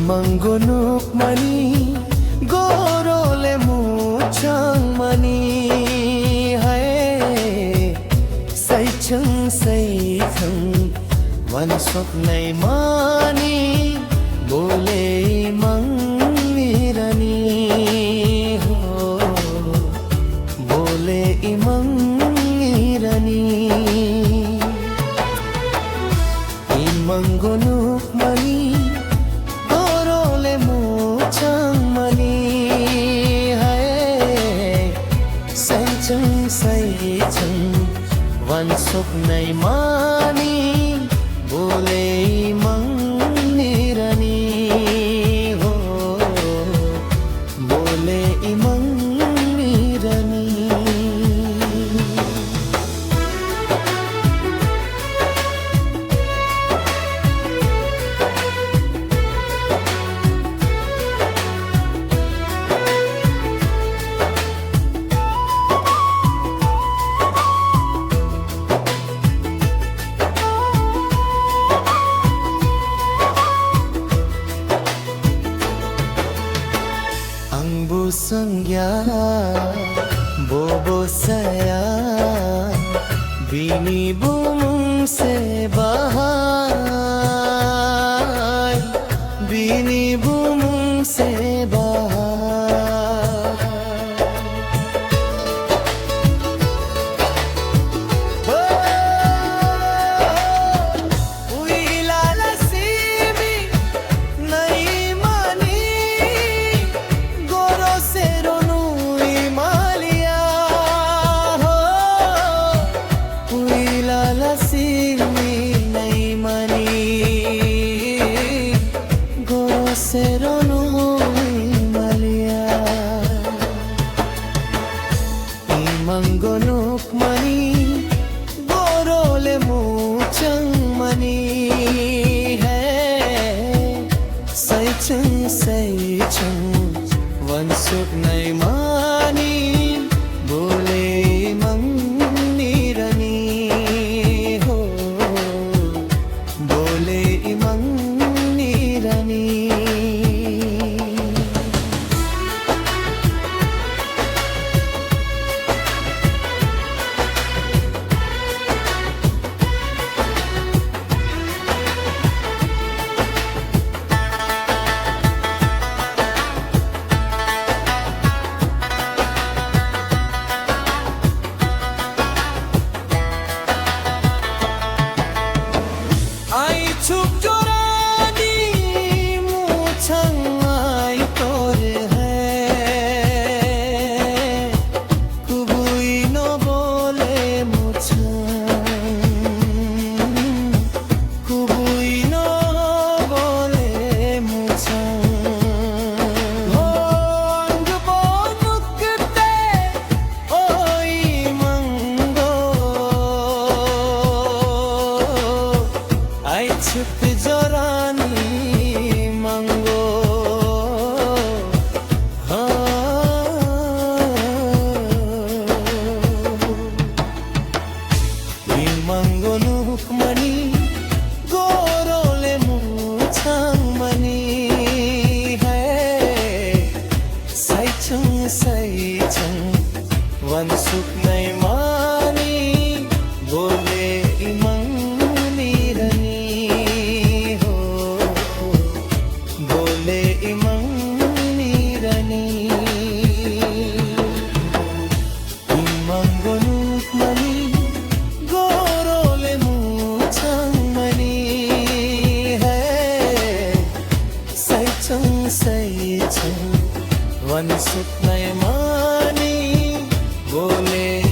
Manggunuk mani gorole muchang mani hai sai thang wan sok nai mani bole mangnirani ho bole imangirani manggunuk mani wan sok nai mani bole mangnirani ho bole imangirani Sangya bobo saya bini bumung se bahai bini bumung se Manggunuk mani gorole muchang mani hai sai chang wan sok nai mani bole mangnirani ho bole mangnirani छुप जोरानी मंगो मंगोनुक money गोरोले मुछांग money है साइचंग one सुख नई मानी बोले one सुख नय मानी बोले